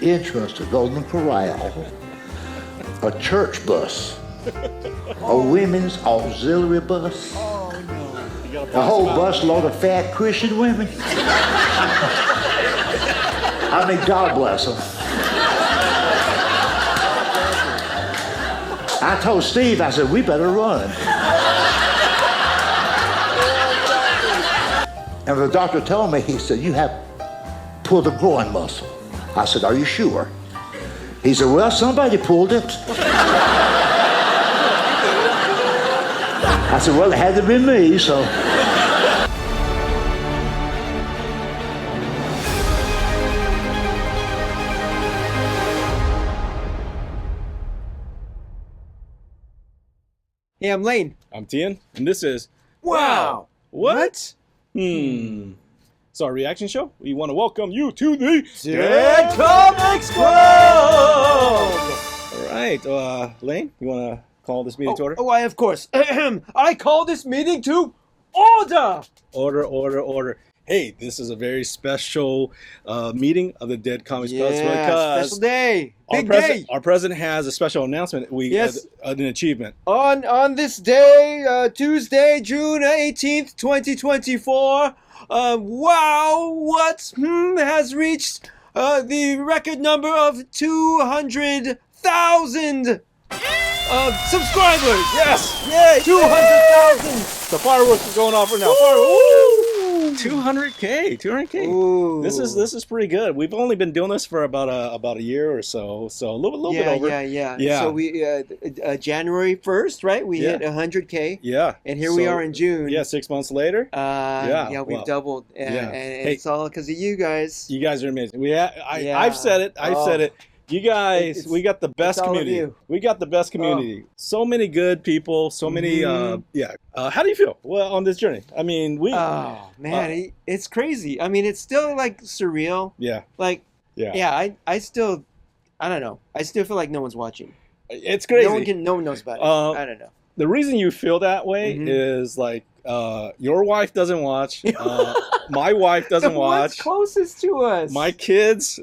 Entrance to Golden Corral, a church bus, a women's auxiliary bus, a whole busload of fat Christian women. I mean, God bless them. I told Steve, I said, we better run. And the doctor told me, he said, you have pulled a groin muscle. I said, are you sure? He said, well, somebody pulled it. I said, well, it had to be me, so. Hey, I'm Layne. I'm Thien, and this is Wow! What? It's our reaction show. We want to welcome you to the Dead Comics Club! All right, Layne, you want to call this meeting to order? Oh, why, of course. I call this meeting to order! Order. Hey, this is a very special meeting of the Dead Comics Club because special day. Big day. day. Our president has a special announcement. An achievement. On this day, Tuesday, June 18th, 2024, Wow What has reached the record number of 200,000 subscribers. Yes! Yay! 200,000. The fireworks are going off right now. Woo! 200K. Ooh. This is pretty good. We've only been doing this for about a year or so, a little bit over. Yeah. So we January 1st, right? We hit 100K. Yeah. And here we are in June. Yeah, 6 months later. We've doubled, and Hey, it's all because of you guys. You guys are amazing. I've said it. I've said it. You guys, we got the best community. We got the best community. So many good people. So many. How do you feel? Well, on this journey, I mean, it's crazy. I mean, it's still like surreal. Yeah. Like. Yeah. I still, I don't know. I still feel like no one's watching. It's crazy. No one knows about it. I don't know. The reason you feel that way is like your wife doesn't watch. My wife doesn't watch. What's closest to us? My kids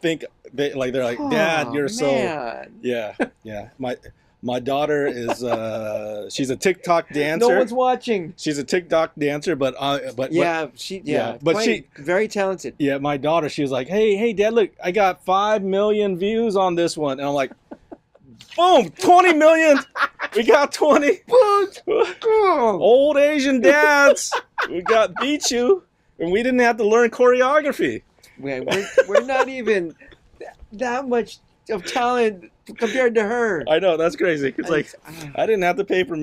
think. They're like, Dad, you're man. so My daughter is she's a TikTok dancer. No one's watching. She's a TikTok dancer, but she's very talented. Yeah, my daughter, she was like, hey Dad, look, I got 5 million views on this one, and I'm like, boom, 20 million. We got 20. Old Asian dads, we beat you, and we didn't have to learn choreography. We're not even that much of talent compared to her. I know, that's crazy. It's like I didn't have to pay for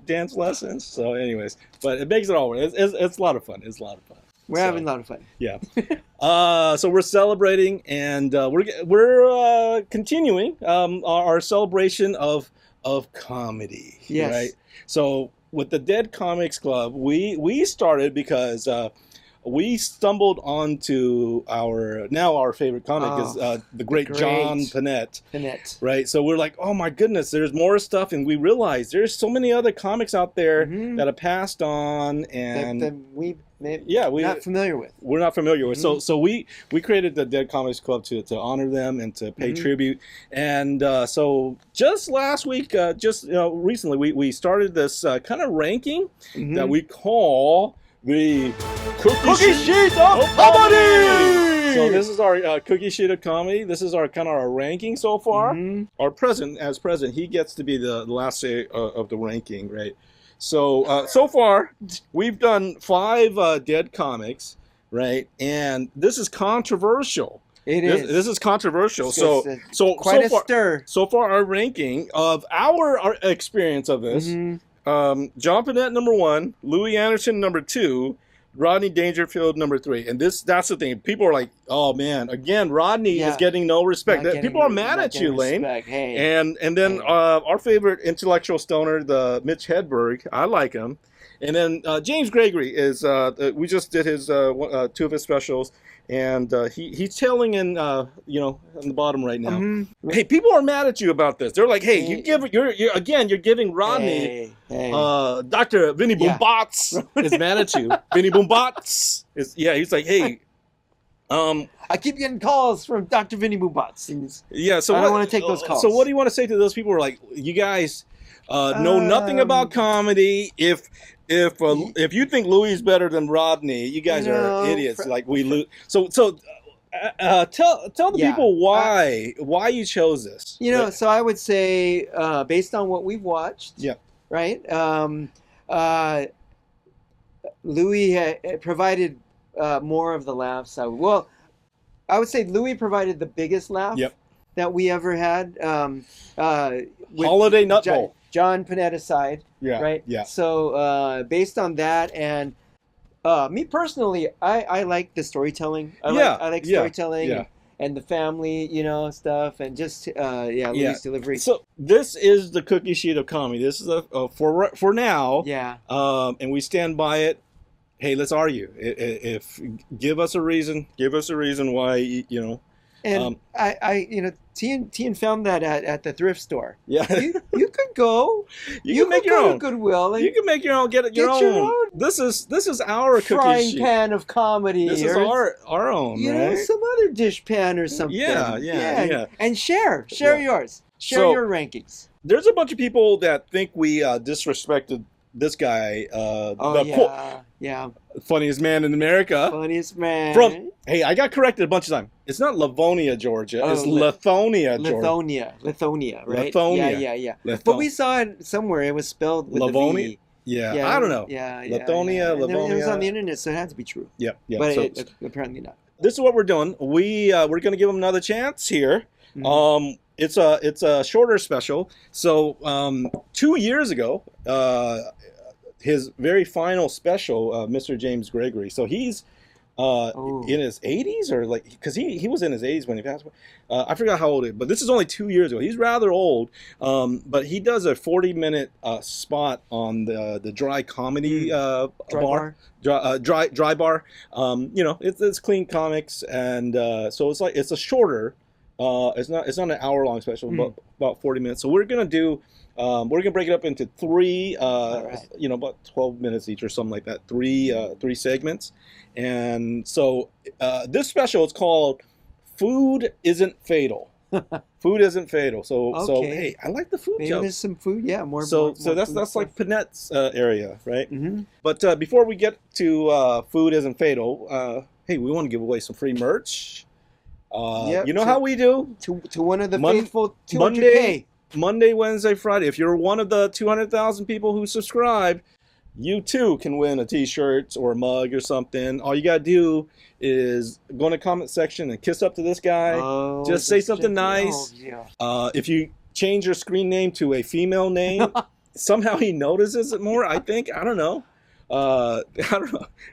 dance lessons. So, anyways, but it makes it all work. It's a lot of fun. We're having a lot of fun. Yeah. So we're celebrating, and we're continuing our celebration of comedy. Yes. Right. So with the Dead Comics Club, we started because. We stumbled onto our favorite comic is the great John Pinette. Right? So we're like, oh my goodness, there's more stuff, and we realized there's so many other comics out there that have passed on, and that we're not familiar with. We're not familiar with. So we created the Dead Comics Club to honor them and to pay tribute. And so just last week, recently, we started this kind of ranking that we call the Cookie Sheet of Comedy! So this is our Cookie Sheet of Comedy. This is our ranking so far. Our president, he gets to be the last say of the ranking, right? So so far, we've done 5 dead comics, right? And this is controversial. It is. This is controversial. So stir. So far, our ranking of our experience of this. John Pinette number 1, Louis Anderson number 2, Rodney Dangerfield number 3, and that's the thing. People are like, "Oh man, again, Rodney is getting no respect." People are mad at you, Layne. Hey. And then our favorite intellectual stoner, the Mitch Hedberg, I like him. And then James Gregory is. We just did his 2 of his specials. And he's tailing in, on the bottom right now. Hey, people are mad at you about this. They're like, "Hey, you're giving Rodney." Dr. Vinny Boombots is mad at you. Vinny Boombots he's like, "Hey, I keep getting calls from Dr. Vinny Boobots. Yeah, so I don't want to take those calls. So what do you want to say to those people who are like, you guys know nothing about comedy? If you think Louis is better than Rodney, you guys are idiots. Like we lose. So tell the people why you chose this. So I would say based on what we've watched. Yeah. Right. Louis provided more of the laughs. I would say Louis provided the biggest laugh that we ever had. With Holiday Nut Bowl. John Panetta aside. Yeah. Right. Yeah. So based on that, and me personally, I like the storytelling. I like storytelling and the family, stuff, and just Louis' delivery. So this is the cookie sheet of comedy. This is for now. Yeah. And we stand by it. Hey, let's argue. If give us a reason why And Thien found that at the thrift store. Yeah. You could go. You can make your own. Goodwill. You can make your own. Get your own. This is our cookie frying sheet. pan of comedy. This is our own. Right? Some other dish pan or something. Yeah. And share yours. Share your rankings. There's a bunch of people that think we disrespected this guy. Funniest man in America. Funniest man. I got corrected a bunch of times. It's not Livonia, Georgia. It's Lithonia, Georgia. Lithonia, right? Lithonia. Yeah. But we saw it somewhere. It was spelled with Livonia? a V. Yeah, I don't know. Lithonia, Livonia. It was on the internet, so it had to be true. Yeah. But apparently not. This is what we're doing. We're going to give him another chance here. Mm-hmm. It's a shorter special. So 2 years ago, his very final special, Mr. James Gregory. So he's in his 80s, or because he was in his 80s when he passed away. I forgot how old he is, but this is only 2 years ago. He's rather old, but he does a 40-minute spot on the dry comedy bar. Dry bar. It's clean comics, and so it's a shorter. It's not an hour-long special, but about 40 minutes. So we're gonna do. We're gonna break it up into three, about 12 minutes each or something like that. Three segments, and so this special is called "Food Isn't Fatal." Food isn't fatal. So hey, I like the food Maybe jokes. There's some food, more. So that's like Panette's area, right? Mm-hmm. But before we get to food isn't fatal, hey, we want to give away some free merch. How we do to one of the faithful 200K. Monday, Wednesday, Friday. If you're one of the 200,000 people who subscribe, you too can win a t-shirt or a mug or something. All you got to do is go in the comment section and kiss up to this guy. Just say something nice. If you change your screen name to a female name, somehow he notices it more, I think. I don't know.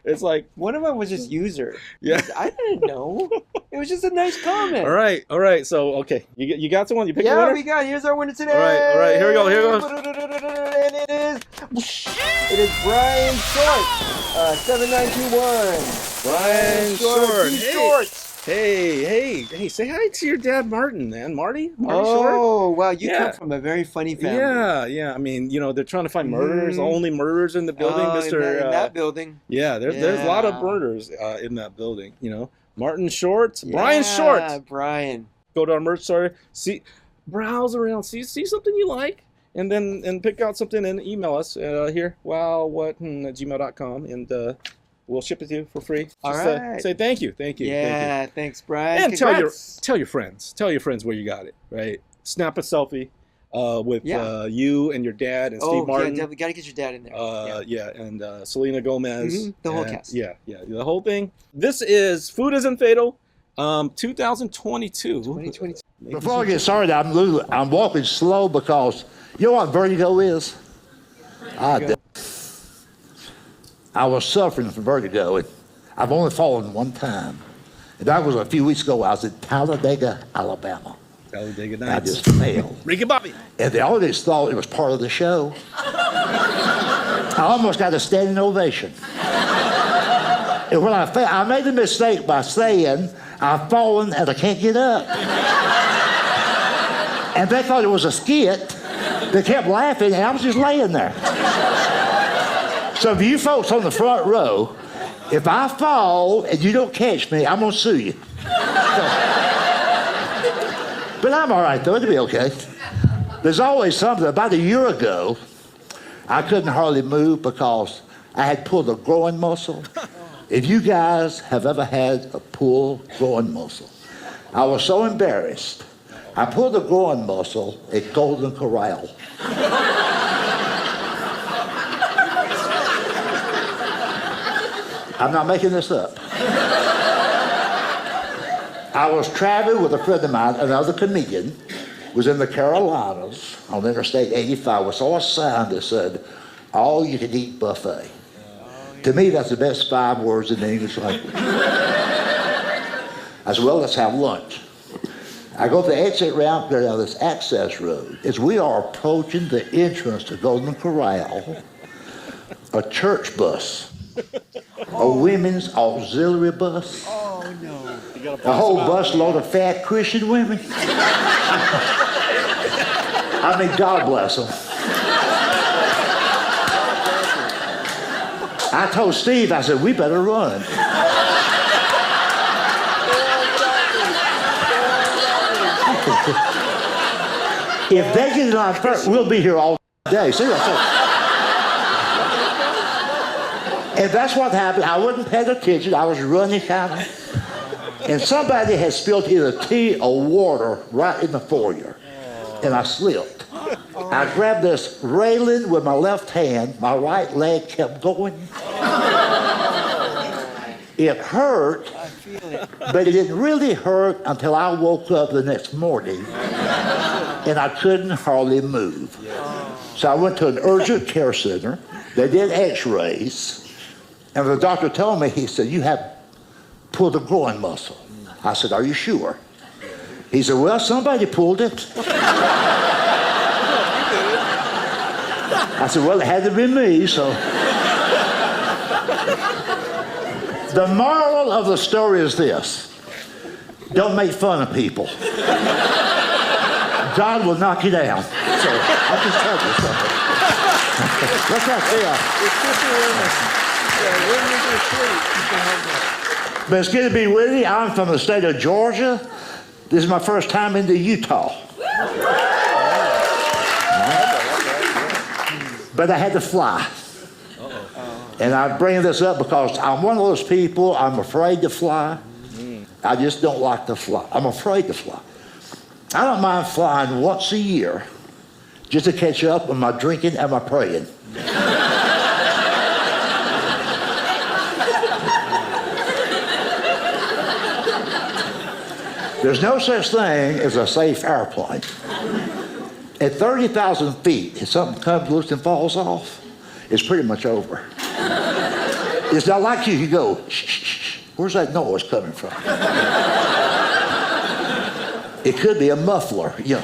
It's like one of them was just user. Yeah, I didn't know. It was just a nice comment. All right. So okay, you got someone. You picked a winner. Yeah, we got. Here's our winner today. All right. Here we go. And it is Brian Short, 7921. Brian Short. Short. Hey, say hi to your dad, Martin, man. Marty Short. Oh, wow, you come from a very funny family. Yeah. I mean, they're trying to find murderers. Only murderers in the building, Mr. In that building. Yeah, there's a lot of murders in that building. Martin Short, Brian Short. Yeah, Brian. Go to our merch store, browse around, see something you like, and then pick out something and email us here. Wowwhat@gmail.com, and we'll ship it to you for free. All right. Say thank you. Yeah, thanks, Brian. And tell your friends where you got it. Right. Snap a selfie with you and your dad and Steve Martin. Yeah, got to get your dad in there. And Selena Gomez. The whole cast. Yeah, the whole thing. This is Food Isn't Fatal, 2022. 2022. Before I get started, I'm walking slow because you know what vertigo is? I was suffering from vertigo, and I've only fallen one time. And that was a few weeks ago. I was in Talladega, Alabama. Talladega I Nights. just failed. Ricky Bobby. And the audience thought it was part of the show. I almost got a standing ovation. And when I made the mistake by saying, I've fallen and I can't get up. And they thought it was a skit. They kept laughing, and I was just laying there. So if you folks on the front row If I fall and you don't catch me, I'm going to sue you. But I'm all right, though. It'll be okay. There's always something. About a year ago, I couldn't hardly move because I had pulled a groin muscle. If you guys have ever had a pulled groin muscle, I was so embarrassed. I pulled a groin muscle at Golden Corral. I'm not making this up. I was traveling with a friend of mine, another comedian, was in the Carolinas on Interstate 85. We saw a sign that said, all you can eat buffet. To me, that's the best 5 words in the English language. I said, well, let's have lunch. I go to the exit ramp, go down this access road. As we are approaching the entrance to Golden Corral, a church bus, a women's auxiliary bus, a whole bus load of fat Christian women. I mean, God bless them. I told Steve, I said, we better run. If they get it on first, we'll be here all day. See what I'm saying? And that's what happened. I wasn't paying attention. I was running kind of. And somebody had spilled either tea or water right in the foyer. And I slipped. I grabbed this railing with my left hand. My right leg kept going. It hurt, but it didn't really hurt until I woke up the next morning and I couldn't hardly move. So I went to an urgent care center. They did x-rays, and the doctor told me, he said, you have pulled a groin muscle. I said, are you sure? He said, well, somebody pulled it. I said, well, it had to be me, so. The moral of the story is this. Don't make fun of people. God will knock you down. So, I'll just tell you something. What's that? But it's good to be with you. I'm from the state of Georgia. This is my first time into Utah. But I had to fly. And I bring this up because I'm one of those people, I'm afraid to fly. I just don't like to fly. I'm afraid to fly. I don't mind flying once a year just to catch up with my drinking and my praying. There's no such thing as a safe airplane. At 30,000 feet, if something comes loose and falls off, it's pretty much over. It's not like you go, shh, shh, shh. Where's that noise coming from? It could be a muffler, you know.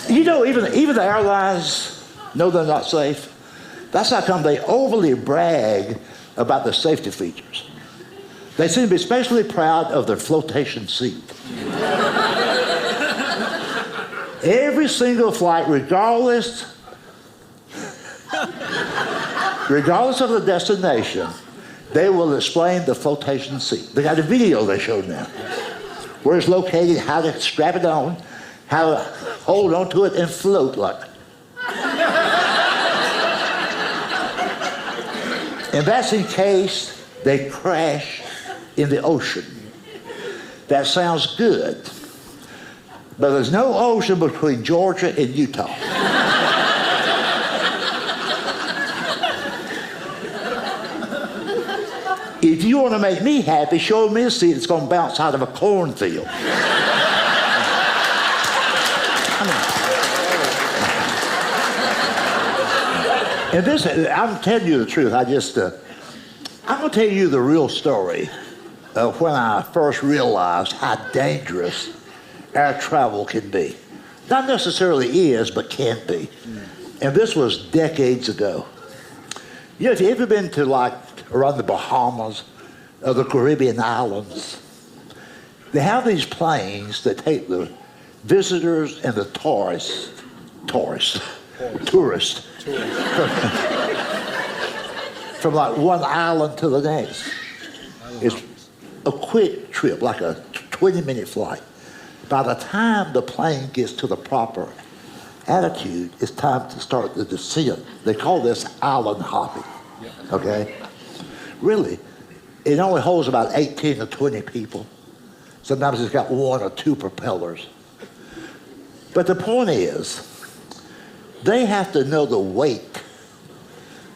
You know, even the airlines know they're not safe. That's how come they overly brag about the safety features. They seem to be especially proud of their flotation seat. Every single flight, regardless of the destination, they will explain the flotation seat. They got a video they showed now. Where it's located, how to strap it on, how to hold on to it and float like it. And that's in case they crash in the ocean. That sounds good. But there's no ocean between Georgia and Utah. If you want to make me happy, show me a seat that's going to bounce out of a cornfield. And this, I'm telling you the truth. I'm going to tell you the real story of when I first realized how dangerous air travel can be. Not necessarily is, but can be. And this was decades ago. You know, if you've ever been to around the Bahamas or the Caribbean islands, they have these planes that take the visitors and the tourists from like one island to the next. It's a quick trip, like a 20-minute flight. By the time the plane gets to the proper altitude, it's time to start the descent. They call this island hopping, okay? Really, it only holds about 18 to 20 people. Sometimes it's got 1 or 2 propellers. But the point is, they have to know the weight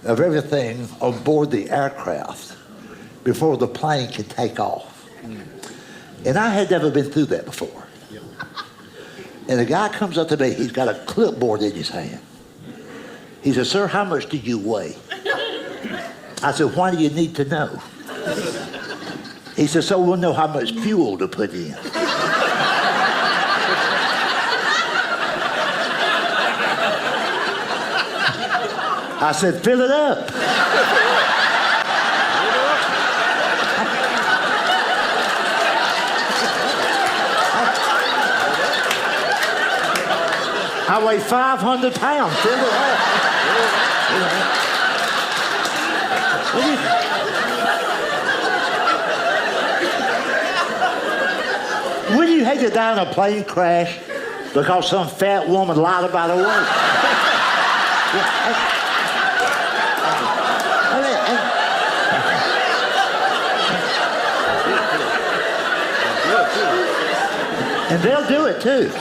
of everything on board the aircraft before the plane can take off. And I had never been through that before. And the guy comes up to me, he's got a clipboard in his hand. He says, "Sir, how much do you weigh?" I said, "Why do you need to know?" He said, "So we'll know how much fuel to put in." I said, "Fill it up." I weigh 500 pounds. Fill it up. Wouldn't you hate to die in a plane crash because some fat woman lied about her weight? And they'll do it too.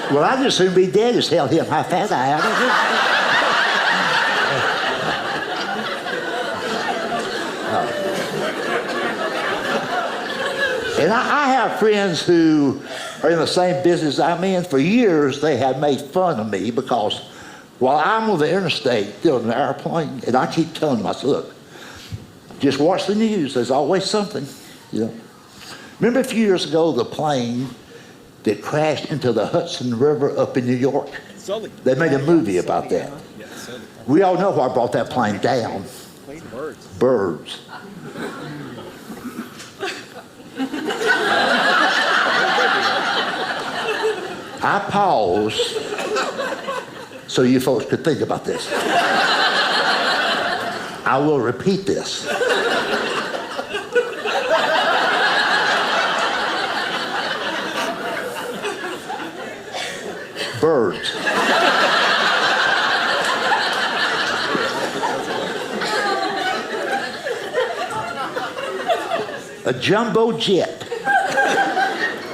Well, I'd just soon be dead as tell him how fat I am. And I have friends who are in the same business I'm in. For years, they have made fun of me because while I'm on the interstate, still in an airplane, and I keep telling myself, look, just watch the news. There's always something, you know. Remember a few years ago, the plane that crashed into the Hudson River up in New York? They made a movie about that. We all know what brought that plane down. Birds. I paused so you folks could think about this. I will repeat this. Birds. A jumbo jet.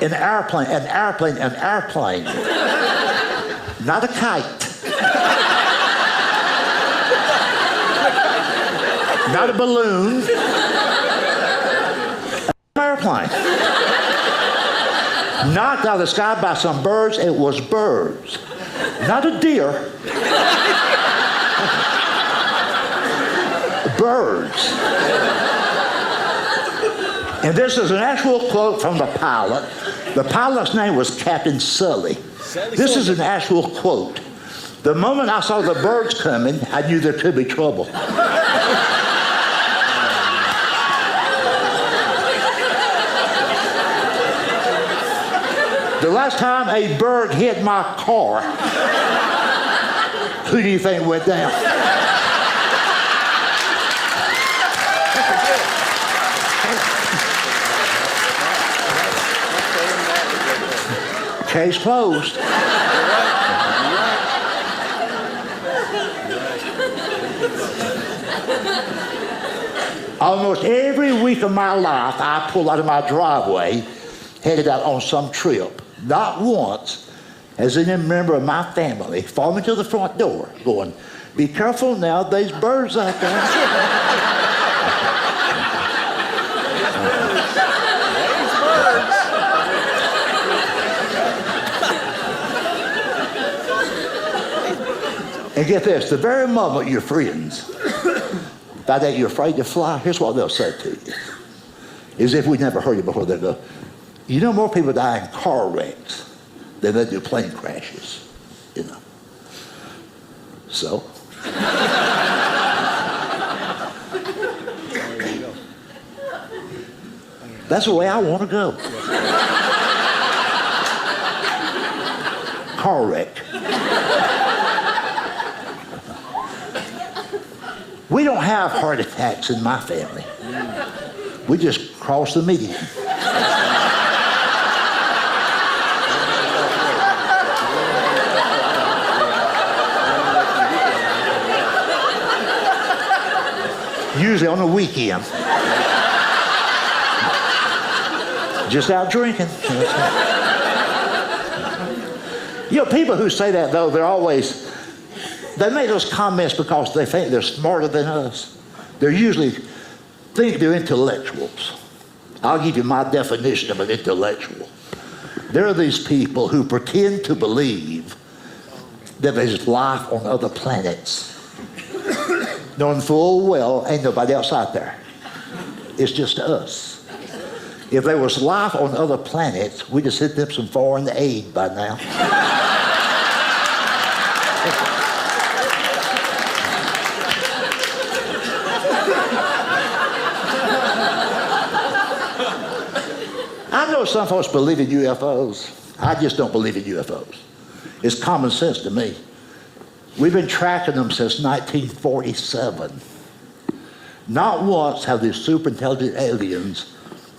An airplane. Not a kite. Not a balloon. An airplane. Knocked out of the sky by some birds. It was birds. Not a deer. Birds. And this is an actual quote from the pilot. The pilot's name was Captain Sully. This is an actual quote. The moment I saw the birds coming, I knew there could be trouble. The last time a bird hit my car, who do you think went down? Case closed. Almost every week of my life, I pull out of my driveway, headed out on some trip. Not once has any member of my family followed me to the front door going, "Be careful now, there's birds out there." And get this, the very moment you're friends, by that you're afraid to fly, here's what they'll say to you. As if we never heard it before, they'll go, "You know more people die in car wrecks than they do plane crashes, you know." So. That's the way I want to go. Car wreck. We don't have heart attacks in my family. We just cross the median. Usually on the weekend. Just out drinking. You know, people who say that, though, they make those comments because they think they're smarter than us. They usually think they're intellectuals. I'll give you my definition of an intellectual. There are these people who pretend to believe that there's life on other planets, knowing full well ain't nobody else out there. It's just us. If there was life on other planets, we'd have sent them some foreign aid by now. I know some folks believe in UFOs. I just don't believe in UFOs. It's common sense to me. We've been tracking them since 1947. Not once have these super intelligent aliens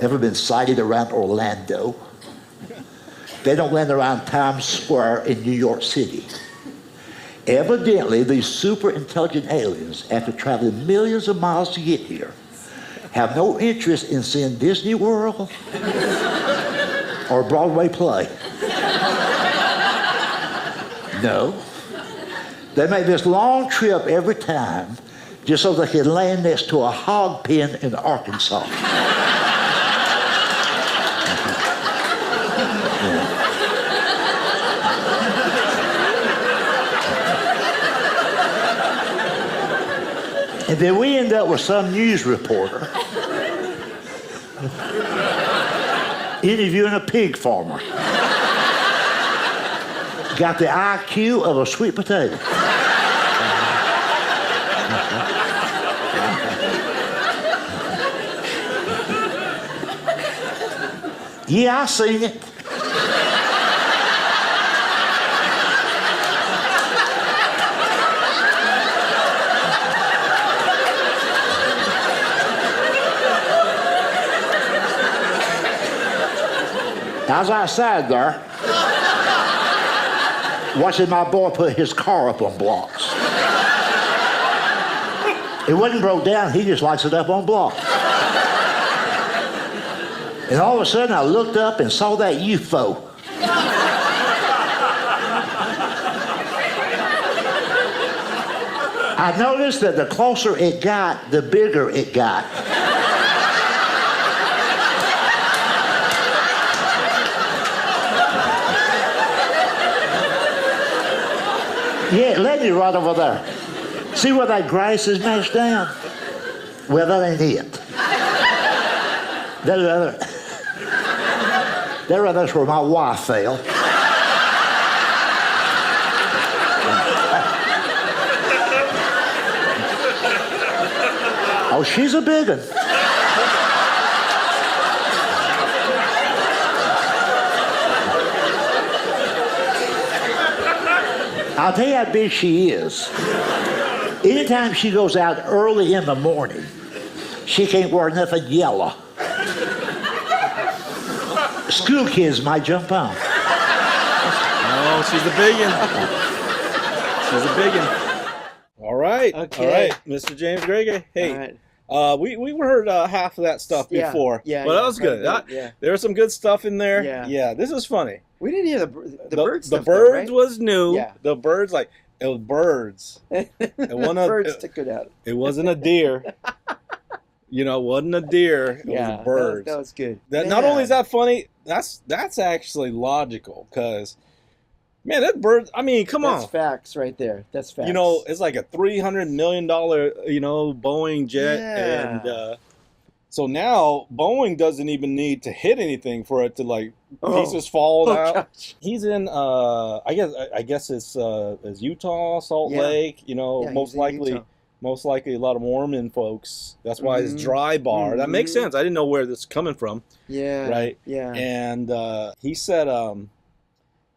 ever been sighted around Orlando. They don't land around Times Square in New York City. Evidently, these super intelligent aliens, after traveling millions of miles to get here, have no interest in seeing Disney World or a Broadway play. No. They make this long trip every time just so they can land next to a hog pen in Arkansas. And then we end up with some news reporter interviewing a pig farmer. Got the IQ of a sweet potato. Yeah, I seen it. I was outside there watching my boy put his car up on blocks. It wasn't broke down, he just likes it up on blocks. And all of a sudden I looked up and saw that UFO. I noticed that the closer it got, the bigger it got. Yeah, it led me right over there. See where that is mashed down? Well, that ain't it. That's where my wife fell. Oh, she's a big one. I'll tell you how big she is. Anytime she goes out early in the morning, she can't wear nothing yellow. School kids might jump on. Oh, she's a big one. She's a big one. All right. Okay. All right, Mr. James Gregory. Hey, we heard half of that stuff before. Yeah. But that was good. There was some good stuff in there. Yeah. This is funny. We didn't hear the bird stuff. The birds though, right? was new. Yeah. The birds, it was birds. Birds took it out. It wasn't a deer. It wasn't a deer. It was birds. That was good. Not only is that funny, that's actually logical because, man, that bird. I mean, come on. That's facts right there. That's facts. It's like a $300 million, Boeing jet, and so now Boeing doesn't even need to hit anything for it to pieces fall out. Gosh. He's in I guess it's Utah, Salt Lake. Most likely most likely a lot of Mormon folks. That's why it's dry bar. That makes sense. I didn't know where this is coming from. Yeah. Right? Yeah. And he said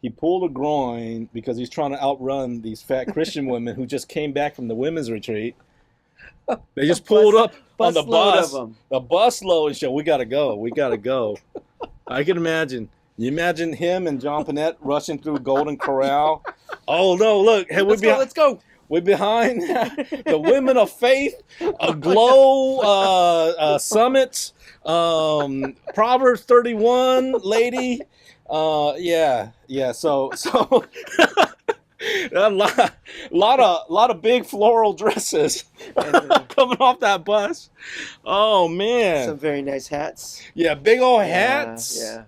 he pulled a groin because he's trying to outrun these fat Christian women who just came back from the women's retreat. They just pulled up on the bus. The bus load and said, we got to go. We got to go. I can imagine. You imagine him and John Panette rushing through Golden Corral. Oh, no, look. Hey, let's go. We're behind the Women of Faith, Glow Summit, Proverbs 31 lady. Yeah. So a lot of big floral dresses coming off that bus. Oh man, some very nice hats. Yeah, big old hats. Yeah.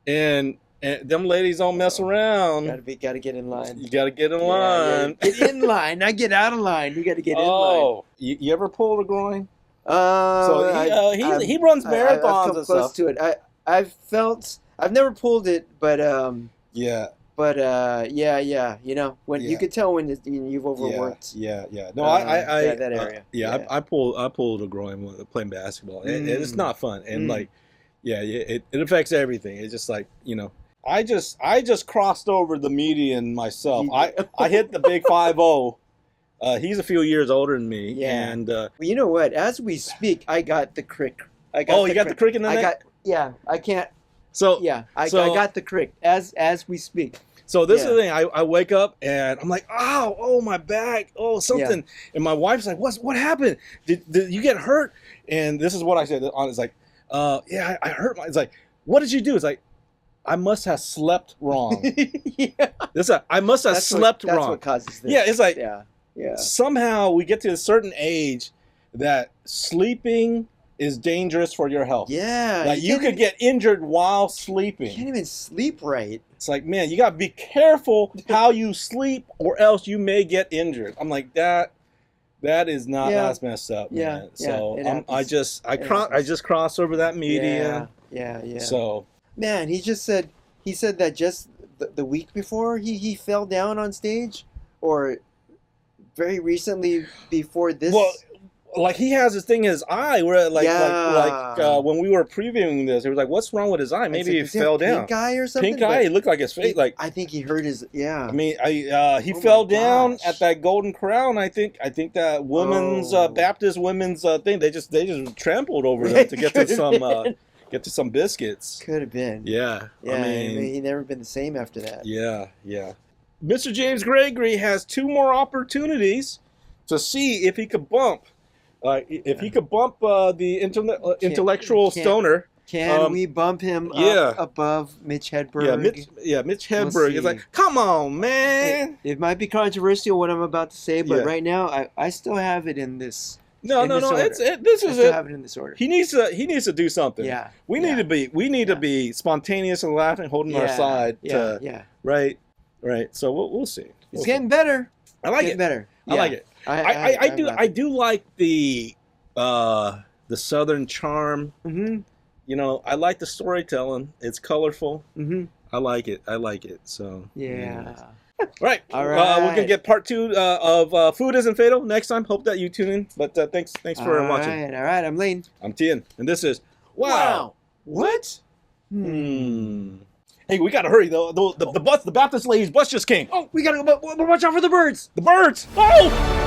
And them ladies don't mess around. Gotta get in line. You gotta get in line. Yeah. Get in line, not get out of line. You gotta get in line. Oh, you ever pulled a groin? So he runs marathons I've come and close stuff. to it. I've never pulled it, but yeah. But yeah. You know, when you could tell when you've overworked. Yeah. No, that area. I pulled a groin when playing basketball. It's not fun, and it affects everything. It's just like, you know, I just crossed over the median myself. I hit the big 5-0. He's a few years older than me. Yeah. And well, you know what? As we speak, I got the crick. You got the crick in the neck? I can't. So I got the crick as we speak. So this is the thing. I wake up and I'm like, oh my back, something. Yeah. And my wife's like, what happened? Did you get hurt? And this is what I said. It's like, I hurt my. It's like, what did you do? It's like, I must have slept wrong. I must have slept wrong. That's what causes this. Yeah, it's like, yeah. Somehow we get to a certain age that sleeping is dangerous for your health. Yeah. Like you could get injured while sleeping. You can't even sleep right. It's like, man, you got to be careful how you sleep or else you may get injured. I'm like, that is not, that's messed up, man. So I just crossed over that median. Yeah. So, man, he said that just the week before he fell down on stage, or very recently before this. Well, like he has this thing in his eye where like when we were previewing this, it was like, what's wrong with his eye? Maybe he fell down. Pink eye or something? Pink eye. It looked like his face. Like I think he hurt his. Yeah. I mean, he fell down at that Golden Crown. I think that women's Baptist women's thing. They just trampled over them to get to some biscuits. Could have been. Yeah. I mean, he never been the same after that. Yeah. Mr. James Gregory has 2 more opportunities to see if he could bump. If he could bump the intellectual stoner. Can we bump him up above Mitch Hedberg? Mitch Hedberg is like, come on, man. It might be controversial what I'm about to say, but right now I still have it in this. No. This is it. Have it in this order. He needs to do something. Yeah. We need to be spontaneous and laughing, holding our side. Right. So we'll see. It's getting better. I like it. Better. I like it. I do like the Southern charm. Mm-hmm. You know, I like the storytelling. It's colorful. Mm-hmm. I like it. So Right. All right. We're gonna get part 2 of Food Isn't Fatal next time. Hope that you tune in. But thanks for watching. All right. I'm Layne. I'm Thien, and this is Wow. What? Hey, we gotta hurry though. The Baptist lady's bus just came. Oh, we gotta go. Watch out for the birds. The birds. Oh.